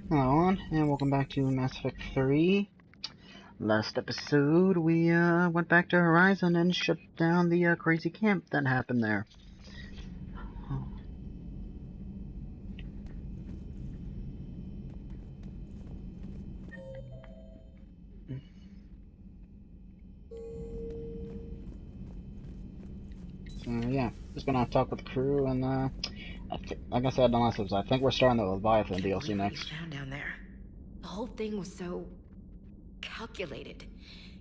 Hello, and welcome back to Mass Effect 3. Last episode, we went back to Horizon and shut down the crazy camp that happened there. So yeah, just gonna talk with the crew, and like I said in the last episode, I think we're starting the Leviathan DLC What next. you found down there. The whole thing was so calculated,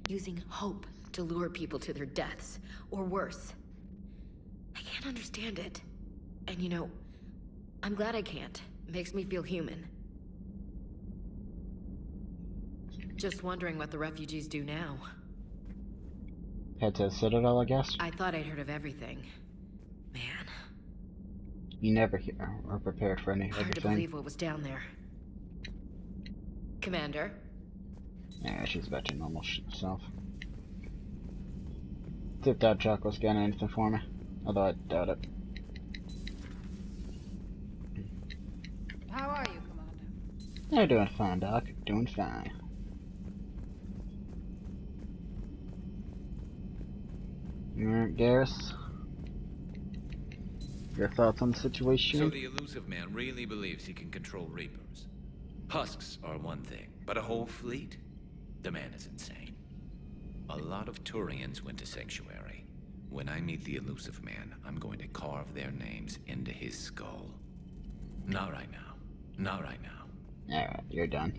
using hope to lure people to their deaths, or worse. I can't understand it. And I'm glad I can't. It makes me feel human. Just wondering what the refugees do now. Head to the Citadel, I guess. I thought I'd heard of everything. Man, You never are prepared for hard to everything. believe what was down there. Commander? Yeah, she's back to normal self. See if that Chuck was getting anything for me. Although I doubt it. How are you, Commander? You're doing fine, Doc. Doing fine. Alright, Garrus. Your thoughts on the situation? So the elusive man really believes he can control Reapers. Husks are one thing, but a whole fleet? The man is insane. A lot of Turians went to Sanctuary. When I meet the elusive man, I'm going to carve their names into his skull. Not right now. Not right now. Alright, you're done.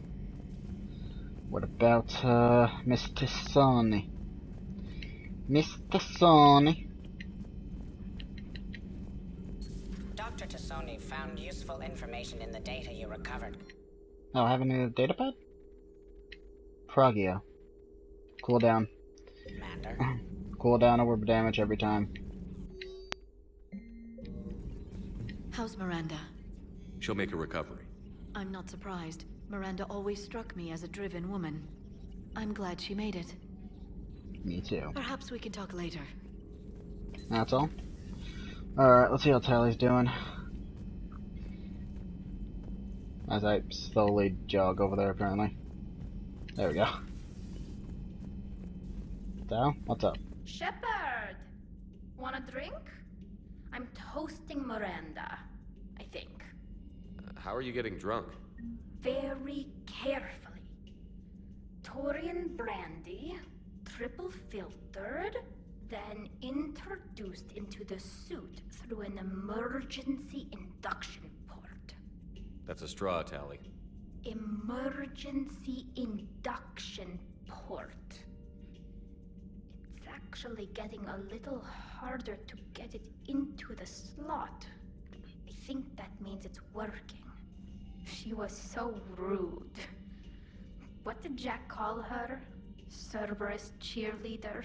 What about, Mr. Sonny? Mr. Sonny? Dr. Tassoni found useful information in the data you recovered. Oh, I have a new datapad? Progio. Cooldown. Commander. Cooldown over damage every time. How's Miranda? She'll make a recovery. I'm not surprised. Miranda always struck me as a driven woman. I'm glad she made it. Me too. Perhaps we can talk later. That's all? Alright, let's see how Tally's doing. As I slowly jog over there, apparently. There we go. Tal, what's up? Shepard! Want a drink? I'm toasting Miranda, I think. How are you getting drunk? Very carefully. Torian brandy, triple filtered, then introduced into the suit through an emergency induction port. That's a straw, Tally. Emergency induction port. It's actually getting a little harder to get it into the slot. I think that means it's working. She was so rude. What did Jack call her? Cerberus cheerleader?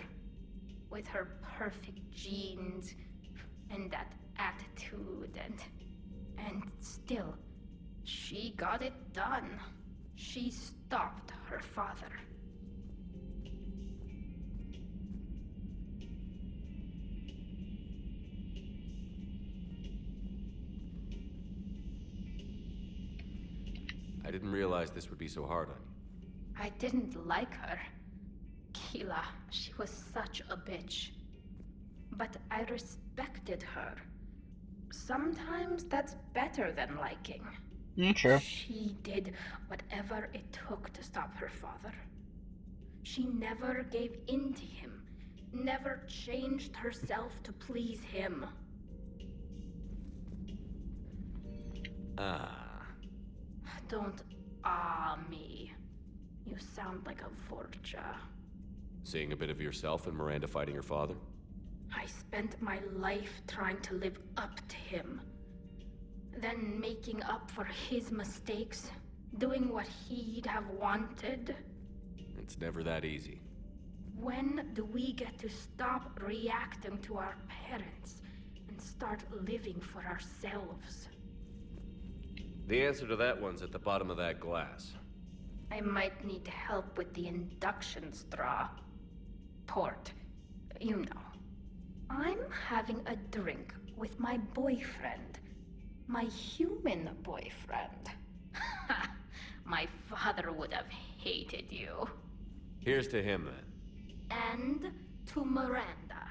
With her perfect genes and that attitude and still, she got it done. She stopped her father. I didn't realize this would be so hard on you. I didn't like her. Keela, she was such a bitch. But I respected her. Sometimes that's better than liking. Yeah, sure. She did whatever it took to stop her father. She never gave in to him, never changed herself to please him. Ah. Don't me. You sound like a Vorcha. Seeing a bit of yourself in Miranda fighting her father? I spent my life trying to live up to him. Then making up for his mistakes, doing what he'd have wanted. It's never that easy. When do we get to stop reacting to our parents and start living for ourselves? The answer to that one's at the bottom of that glass. I might need help with the induction straw. Port. You know. I'm having a drink with my boyfriend. My human boyfriend. My father would have hated you. Here's to him, then. And to Miranda.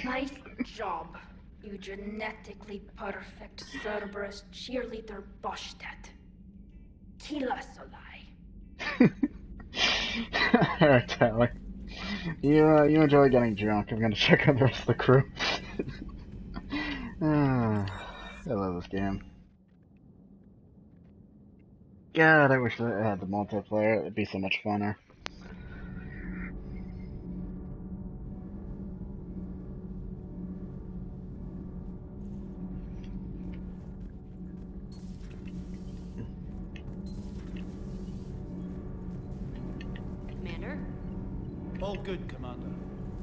Nice job, you genetically perfect Cerberus cheerleader Boschtet. Kila Solai. Alright, Tyler. You enjoy getting drunk. I'm gonna check on the rest of the crew. I love this game. God, I wish I had the multiplayer. It'd be so much funner. Commander? All good, Commander.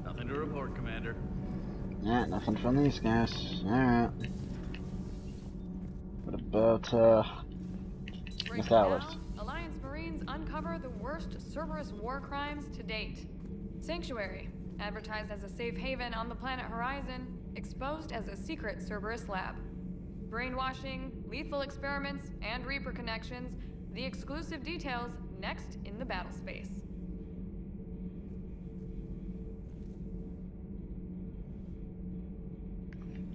Nothing to report, Commander. Yeah, nothing from these guys. Alright. What about, Miss Alice? Alliance Marines uncover the worst Cerberus war crimes to date. Sanctuary, advertised as a safe haven on the planet Horizon, exposed as a secret Cerberus lab. Brainwashing, lethal experiments, and Reaper connections, the exclusive details next in the battle space.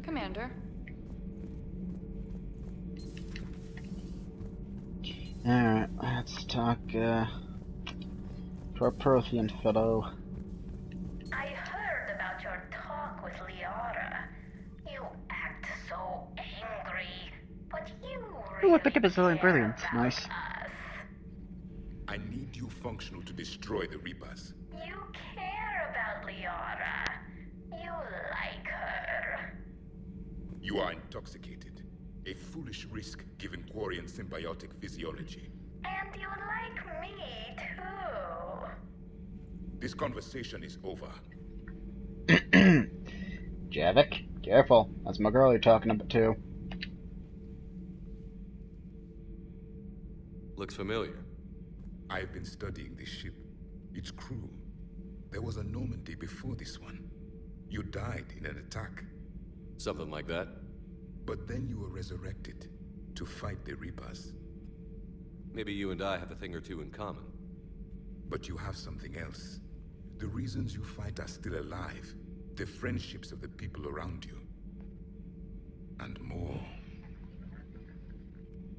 Commander. Alright, let's talk, to our Prothean fellow. I heard about your talk with Liara. You act so angry, but you Ooh, I really picked up a zillion care brilliance. about Nice. us. I need you functional to destroy the Reapers. You care about Liara. You like her. You are intoxicated. A foolish risk given Quarian symbiotic physiology. And you like me too. This conversation is over. Javik, careful. That's my girl you're talking about too. Looks familiar. I've been studying this ship. Its crew. There was a Normandy before this one. You died in an attack. Something like that. But then you were resurrected to fight the Reapers. Maybe you and I have a thing or two in common. But you have something else. The reasons you fight are still alive. The friendships of the people around you. And more.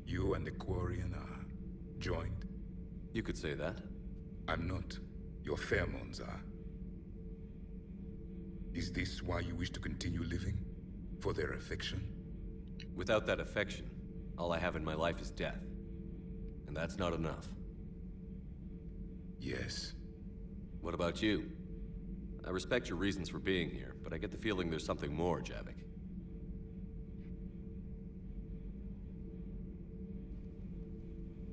You and the Quarian are joined. You could say that. I'm not. Your pheromones are. Is this why you wish to continue living? For their affection? Without that affection, all I have in my life is death. And that's not enough. Yes. What about you? I respect your reasons for being here, but I get the feeling there's something more, Javik.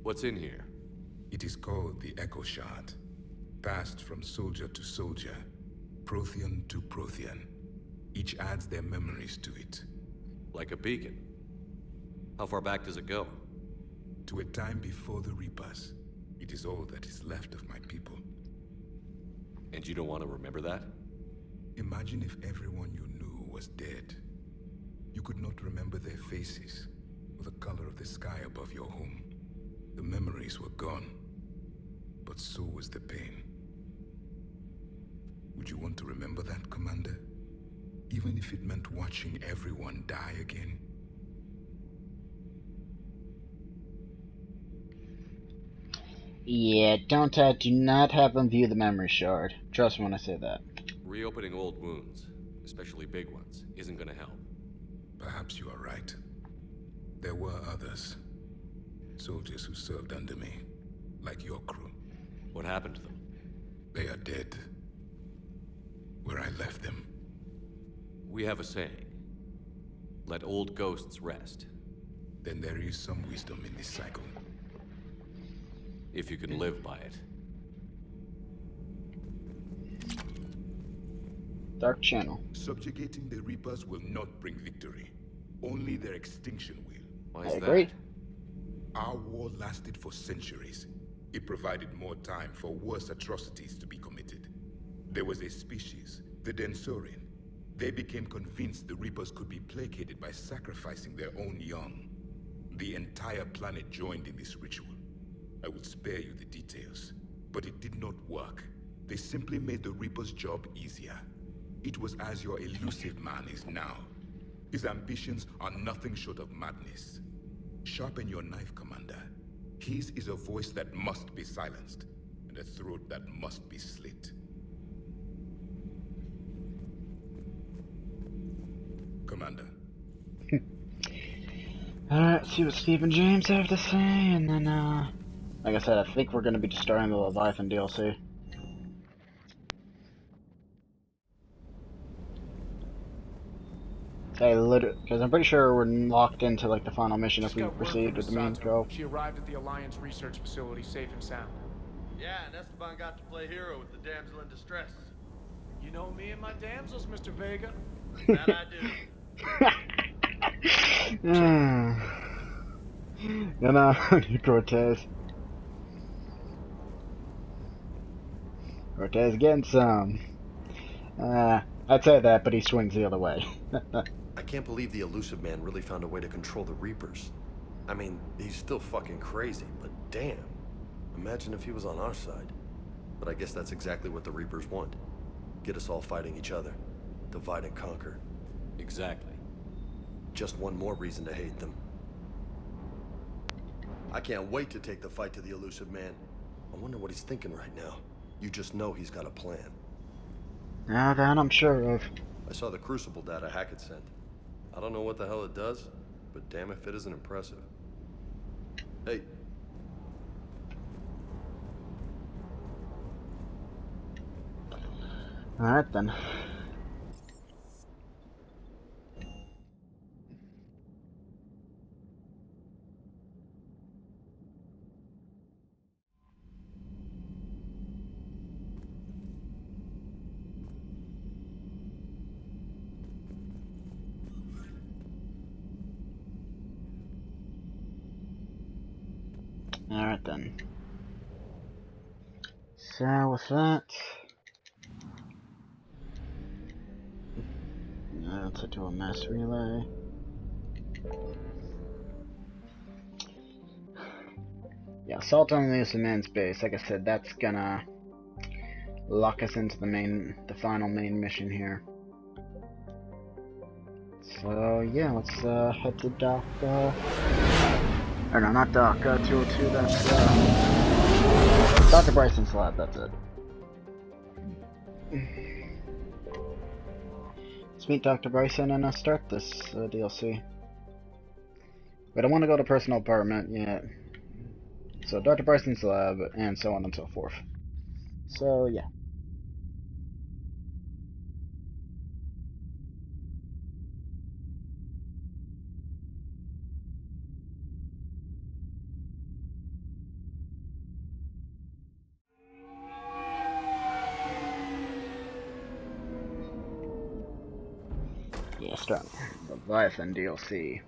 What's in here? It is called the Echo Shard. Passed from soldier to soldier. Prothean to Prothean. Each adds their memories to it. Like a beacon. How far back does it go? To a time before the Reapers. It is all that is left of my people. And you don't want to remember that? Imagine if everyone you knew was dead. You could not remember their faces, or the color of the sky above your home. The memories were gone, but so was the pain. Would you want to remember that, Commander? Even if it meant watching everyone die again? Yeah, do not have them view the memory shard. Trust me when I say that. Reopening old wounds, especially big ones, isn't gonna help. Perhaps you are right. There were others. Soldiers who served under me, like your crew. What happened to them? They are dead. Where I left them. We have a saying. Let old ghosts rest. Then there is some wisdom in this cycle. If you can live by it. Dark Channel. Subjugating the Reapers will not bring victory. Only their extinction will. Why is I agree. that? Our war lasted for centuries. It provided more time for worse atrocities to be committed. There was a species, the Densorian. They became convinced the Reapers could be placated by sacrificing their own young. The entire planet joined in this ritual. I would spare you the details, but it did not work. They simply made the Reaper's job easier. It was as your elusive man is now. His ambitions are nothing short of madness. Sharpen your knife, Commander. His is a voice that must be silenced, and a throat that must be slit. Commander. Alright, see what Steve and James have to say, and then, like I said, I think we're gonna be just starting the Leviathan DLC. Because I'm pretty sure we're locked into, like, the final mission if we proceed with the main scope. She arrived at the Alliance research facility safe and sound. Yeah, and Esteban got to play hero with the damsel in distress. You know me and my damsels, Mr. Vega. That I do. You know, Cortez. Cortez getting some. I'd say that, but he swings the other way. I can't believe the elusive man really found a way to control the Reapers. I mean, he's still fucking crazy, but damn. Imagine if he was on our side. But I guess that's exactly what the Reapers want. Get us all fighting each other. Divide and conquer. Exactly. Just one more reason to hate them. I can't wait to take the fight to the elusive man. I wonder what he's thinking right now. You just know he's got a plan. Now that I'm sure of. I saw the Crucible data Hackett sent. I don't know what the hell it does, but damn if it isn't impressive. Hey. Alright then. Alright then. So with that, let's do a mass relay. Yeah, assault on the elusive man's base. Like I said, that's gonna lock us into the final main mission here. So yeah, let's head to Doc. Or no, not Doc. 202. That's Dr. Bryson's lab. That's it. Let's meet Dr. Bryson and start this DLC. We don't want to go to personal apartment yet. So Dr. Bryson's lab, and so on and so forth. So yeah. Yeah, start Leviathan DLC.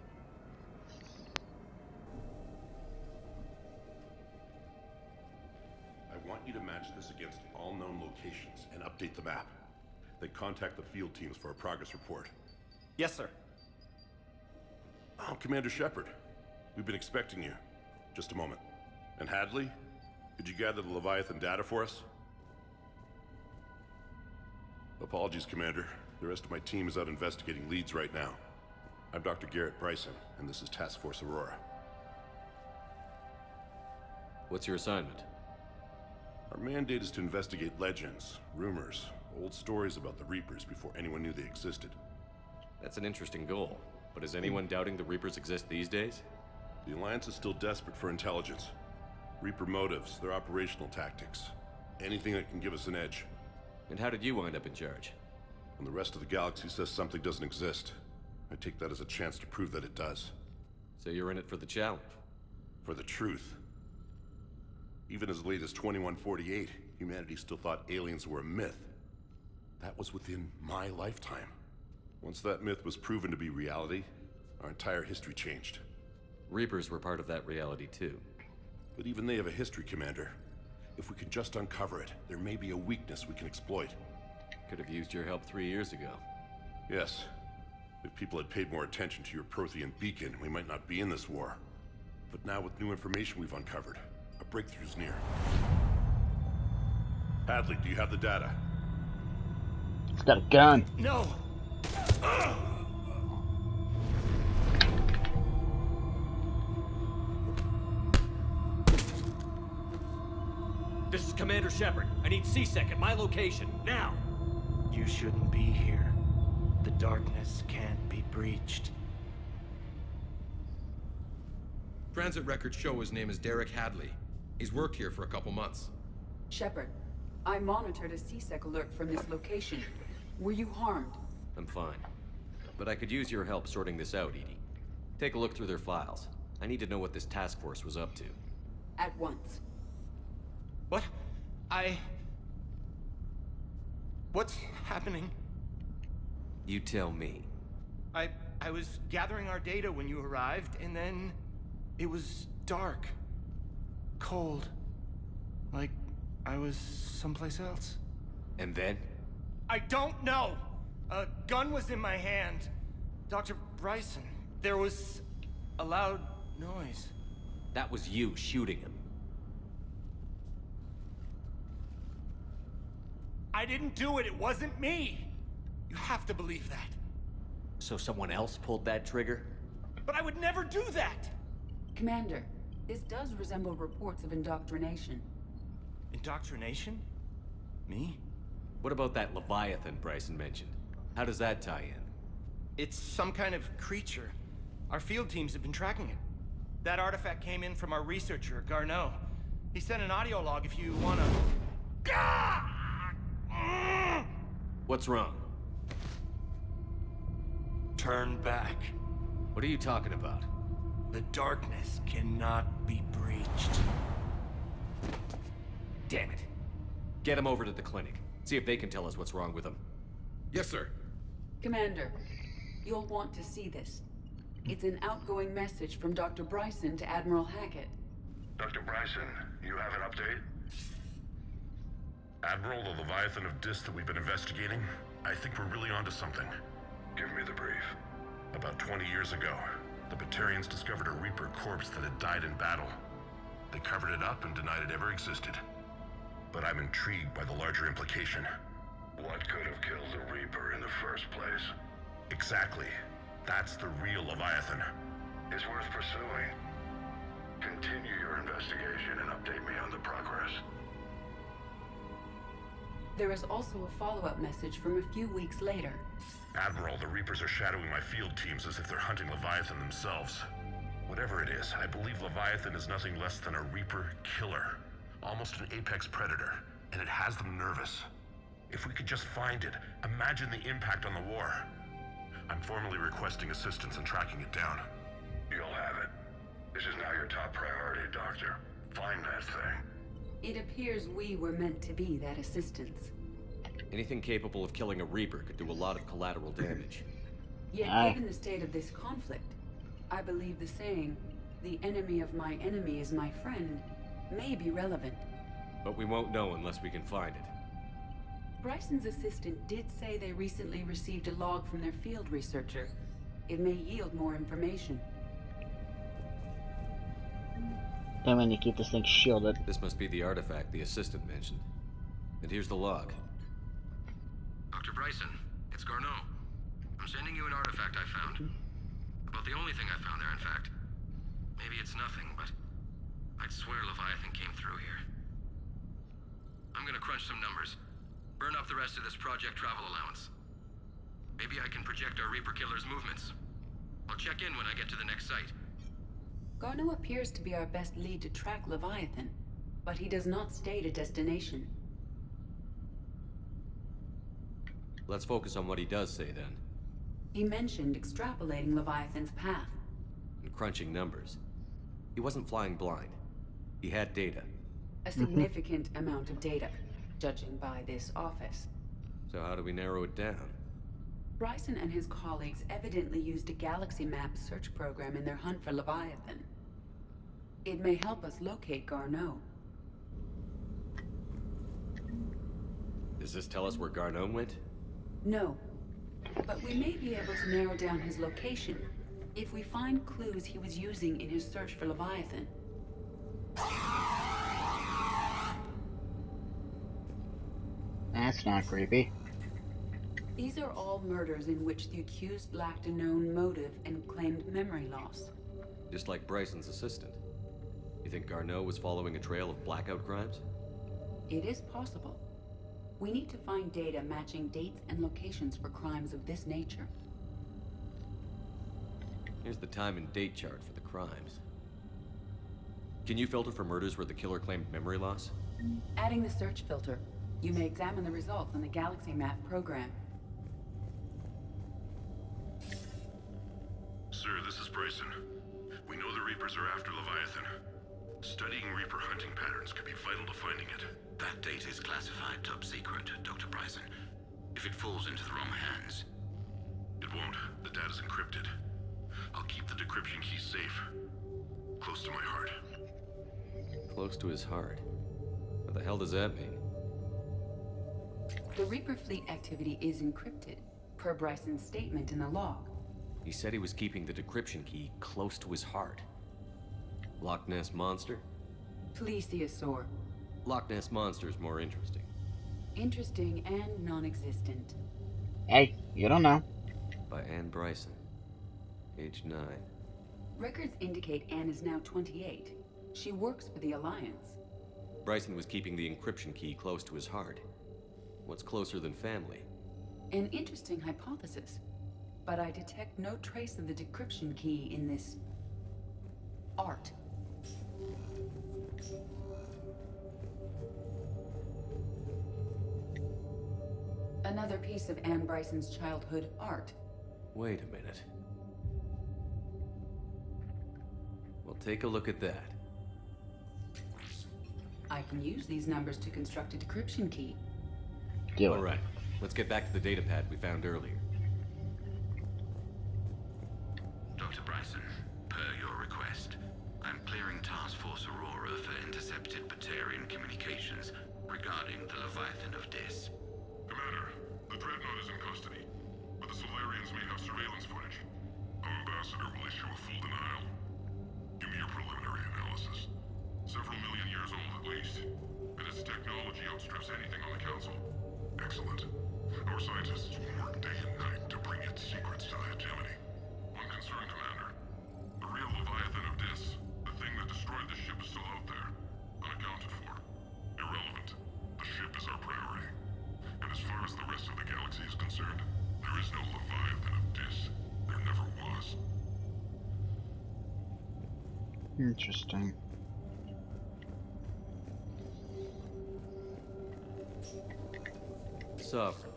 I want you to match this against all known locations and update the map. Then contact the field teams for a progress report. Yes, sir. Oh, Commander Shepard. We've been expecting you. Just a moment. And Hadley? Could you gather the Leviathan data for us? Apologies, Commander. The rest of my team is out investigating leads right now. I'm Dr. Garrett Bryson, and this is Task Force Aurora. What's your assignment? Our mandate is to investigate legends, rumors, old stories about the Reapers before anyone knew they existed. That's an interesting goal, but is anyone doubting the Reapers exist these days? The Alliance is still desperate for intelligence. Reaper motives, their operational tactics. Anything that can give us an edge. And how did you wind up in charge? When the rest of the galaxy says something doesn't exist, I take that as a chance to prove that it does. So you're in it for the challenge? For the truth. Even as late as 2148, humanity still thought aliens were a myth. That was within my lifetime. Once that myth was proven to be reality, our entire history changed. Reapers were part of that reality too. But even they have a history, Commander. If we can just uncover it, there may be a weakness we can exploit. Could have used your help 3 years ago. Yes. If people had paid more attention to your Prothean beacon, we might not be in this war. But now with new information we've uncovered, A breakthrough's near. Hadley, do you have the data? He's got a gun. No! This is Commander Shepard. I need C-Sec at my location, now! You shouldn't be here. The darkness can't be breached. Transit records show his name is Derek Hadley. He's worked here for a couple months. Shepard, I monitored a C-Sec alert from this location. Were you harmed? I'm fine. But I could use your help sorting this out, Edie. Take a look through their files. I need to know what this task force was up to. At once. What? What's happening? You tell me. I was gathering our data when you arrived, and then it was dark. Cold. Like I was someplace else. And then? I don't know! A gun was in my hand. Dr. Bryson, there was a loud noise. That was you shooting him. I didn't do it, it wasn't me! You have to believe that. So someone else pulled that trigger? But I would never do that! Commander, this does resemble reports of indoctrination. Indoctrination? Me? What about that Leviathan Bryson mentioned? How does that tie in? It's some kind of creature. Our field teams have been tracking it. That artifact came in from our researcher, Garneau. He sent an audio log if you wanna... What's wrong? Turn back. What are you talking about? The darkness cannot be breached. Damn it. Get him over to the clinic. See if they can tell us what's wrong with him. Yes, sir. Commander, you'll want to see this. It's an outgoing message from Dr. Bryson to Admiral Hackett. Dr. Bryson, you have an update? Admiral, the Leviathan of Dis that we've been investigating, I think we're really onto something. Give me the brief. About 20 years ago, the Batarians discovered a Reaper corpse that had died in battle. They covered it up and denied it ever existed. But I'm intrigued by the larger implication. What could have killed the Reaper in the first place? Exactly. That's the real Leviathan. It's worth pursuing. Continue your investigation and update me on the progress. There is also a follow-up message from a few weeks later. Admiral, the Reapers are shadowing my field teams as if they're hunting Leviathan themselves. Whatever it is, I believe Leviathan is nothing less than a Reaper killer. Almost an apex predator, and it has them nervous. If we could just find it, imagine the impact on the war. I'm formally requesting assistance in tracking it down. You'll have it. This is now your top priority, Doctor. Find that thing. It appears we were meant to be that assistance. Anything capable of killing a Reaper could do a lot of collateral damage. Yet, given the state of this conflict, I believe the saying, "The enemy of my enemy is my friend," may be relevant. But we won't know unless we can find it. Bryson's assistant did say they recently received a log from their field researcher. It may yield more information. Then when you keep this thing shielded. This must be the artifact the assistant mentioned. And here's the log. Dr. Bryson, it's Garneau. I'm sending you an artifact I found. About the only thing I found there, in fact. Maybe it's nothing, but I'd swear Leviathan came through here. I'm gonna crunch some numbers. Burn up the rest of this project travel allowance. Maybe I can project our Reaper killer's movements. I'll check in when I get to the next site. Garneau appears to be our best lead to track Leviathan, but he does not state a destination. Let's focus on what he does say then. He mentioned extrapolating Leviathan's path. And crunching numbers. He wasn't flying blind. He had data. A significant amount of data, judging by this office. So how do we narrow it down? Bryson and his colleagues evidently used a galaxy map search program in their hunt for Leviathan. It may help us locate Garneau. Does this tell us where Garneau went? No, but we may be able to narrow down his location if we find clues he was using in his search for Leviathan. That's not creepy. These are all murders in which the accused lacked a known motive and claimed memory loss. Just like Bryson's assistant. You think Garneau was following a trail of blackout crimes? It is possible. We need to find data matching dates and locations for crimes of this nature. Here's the time and date chart for the crimes. Can you filter for murders where the killer claimed memory loss? Adding the search filter, you may examine the results on the Galaxy Map program. Sir, this is Bryson. We know the Reapers are after Leviathan. Studying Reaper hunting patterns could be vital to finding it. That data is classified top secret, Dr. Bryson. If it falls into the wrong hands... It won't. The data's encrypted. I'll keep the decryption key safe. Close to my heart. Close to his heart? What the hell does that mean? The Reaper fleet activity is encrypted, per Bryson's statement in the log. He said he was keeping the decryption key close to his heart. Loch Ness Monster? Plesiosaur. Loch Ness Monster's more interesting. Interesting and non-existent. Hey, you don't know. By Anne Bryson. Age 9. Records indicate Anne is now 28. She works for the Alliance. Bryson was keeping the encryption key close to his heart. What's closer than family? An interesting hypothesis. But I detect no trace of the decryption key in this... art. Another piece of Anne Bryson's childhood art. Wait a minute. Well, take a look at that. I can use these numbers to construct a decryption key. All right, let's get back to the data pad we found earlier. Dr. Bryson, per your request, I'm clearing Task Force Aurora for intercepted Batarian communications regarding the Leviathan of Dis. Commander, the Dreadnought is in custody, but the Solarians may have surveillance footage. Our ambassador will issue a full denial. Give me your preliminary analysis. Several million years old at least, and its technology outstrips anything on the Council. Excellent. Our scientists will work day and night to bring its secrets to the hegemony. One concern, Commander. The real Leviathan of Dis, the thing that destroyed the ship, is still out there, unaccounted for. Irrelevant. The ship is our priority. And as far as the rest of the galaxy is concerned, there is no Leviathan of Dis. There never was. Interesting. Sovereign,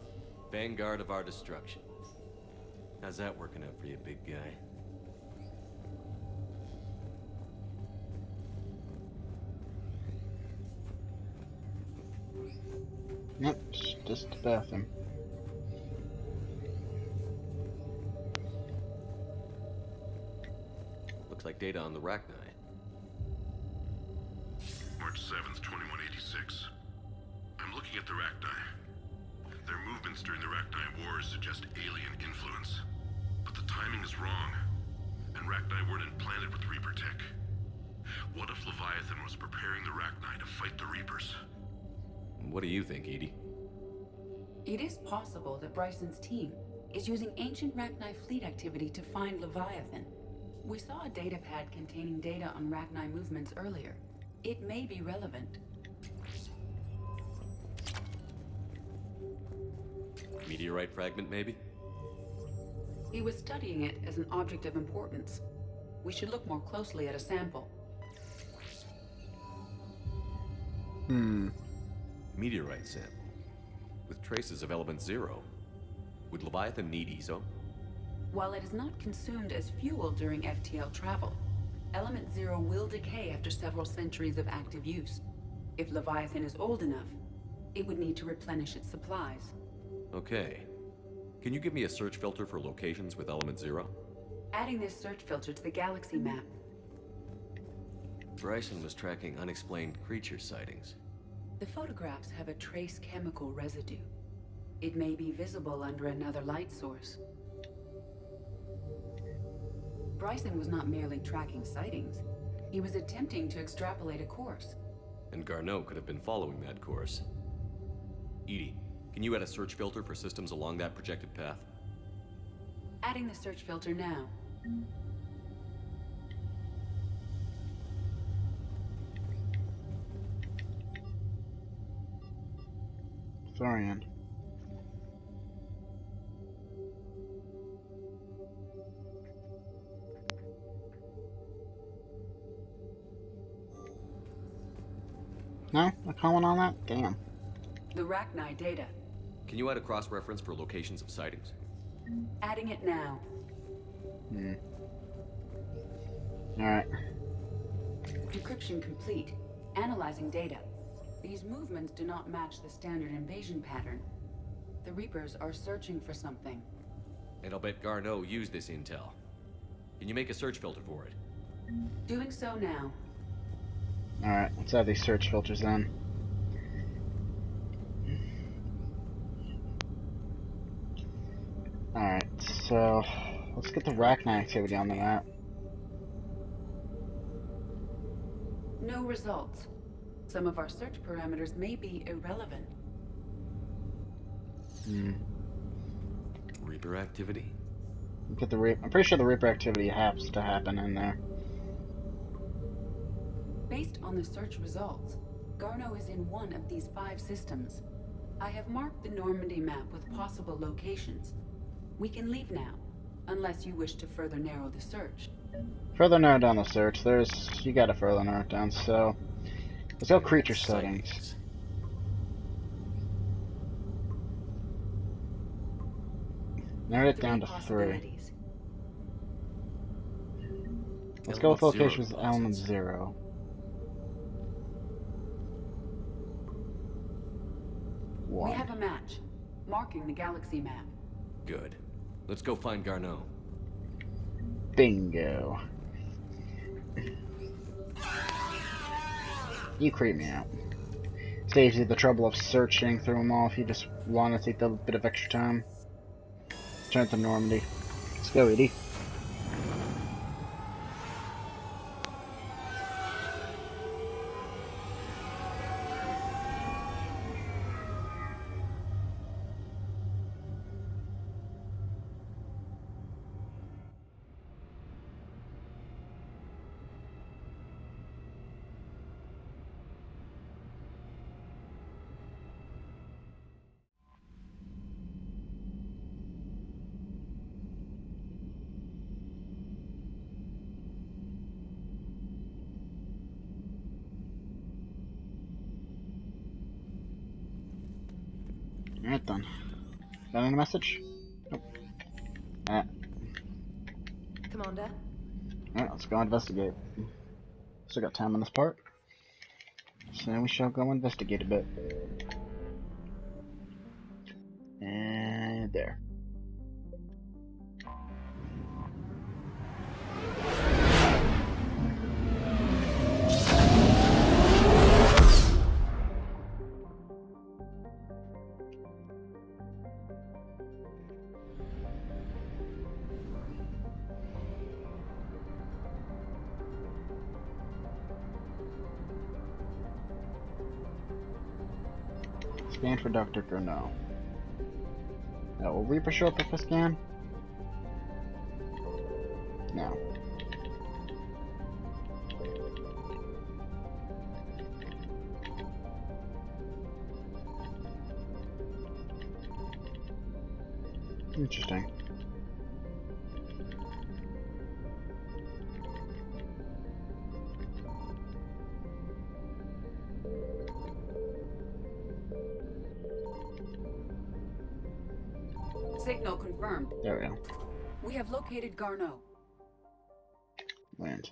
vanguard of our destruction. How's that working out for you, big guy? Nope, just the bathroom. Looks like data on the Rachni. March 7th, 2186. I'm looking at the Rachni. Their movements during the Rachni Wars suggest alien influence. But the timing is wrong, and Rachni weren't implanted with Reaper tech. What if Leviathan was preparing the Rachni to fight the Reapers? What do you think, Edie? It is possible that Bryson's team is using ancient Rachni fleet activity to find Leviathan. We saw a data pad containing data on Rachni movements earlier. It may be relevant. Meteorite fragment, maybe? He was studying it as an object of importance. We should look more closely at a sample. Meteorite sample. With traces of element 0. Would Leviathan need ESO? While it is not consumed as fuel during FTL travel, element 0 will decay after several centuries of active use. If Leviathan is old enough, it would need to replenish its supplies. Okay. Can you give me a search filter for locations with element 0? Adding this search filter to the galaxy map. Bryson was tracking unexplained creature sightings. The photographs have a trace chemical residue. It may be visible under another light source. Bryson was not merely tracking sightings. He was attempting to extrapolate a course. And Garneau could have been following that course. Edie, Can you add a search filter for systems along that projected path? Adding the search filter now. Thorian. No? A comment on that? Damn. The Rachni data. Can you add a cross-reference for locations of sightings? Adding it now. Alright. Encryption complete. Analyzing data. These movements do not match the standard invasion pattern. The Reapers are searching for something. And I'll bet Garneau used this intel. Can you make a search filter for it? Doing so now. Alright, let's add these search filters in. Alright, so let's get the Rachni activity on the map. No results. Some of our search parameters may be irrelevant. Reaper activity? Get the I'm pretty sure the Reaper activity has to happen in there. Based on the search results, Garneau is in one of these 5 systems. I have marked the Normandy map with possible locations. We can leave now, unless you wish to further narrow the search. Further narrow down the search. You gotta further narrow it down, so let's go creature settings. Narrow it down to 3. Let's go with locations with element 0. We have a match, marking the galaxy map. Good. Let's go find Garneau. Bingo. You creep me out. Saves you the trouble of searching through them all if you just want to take a bit of extra time. Turn to Normandy. Let's go, Edie. Alright then. Got any message? Nope. Alright. Commander? Alright, let's go investigate. Still got time on this part. So we shall go investigate a bit. And there. Scan for Dr. Garneau. Now, will Reaper show up if I scan? No. Interesting. Signal confirmed. There we go. We have located Garneau. Land.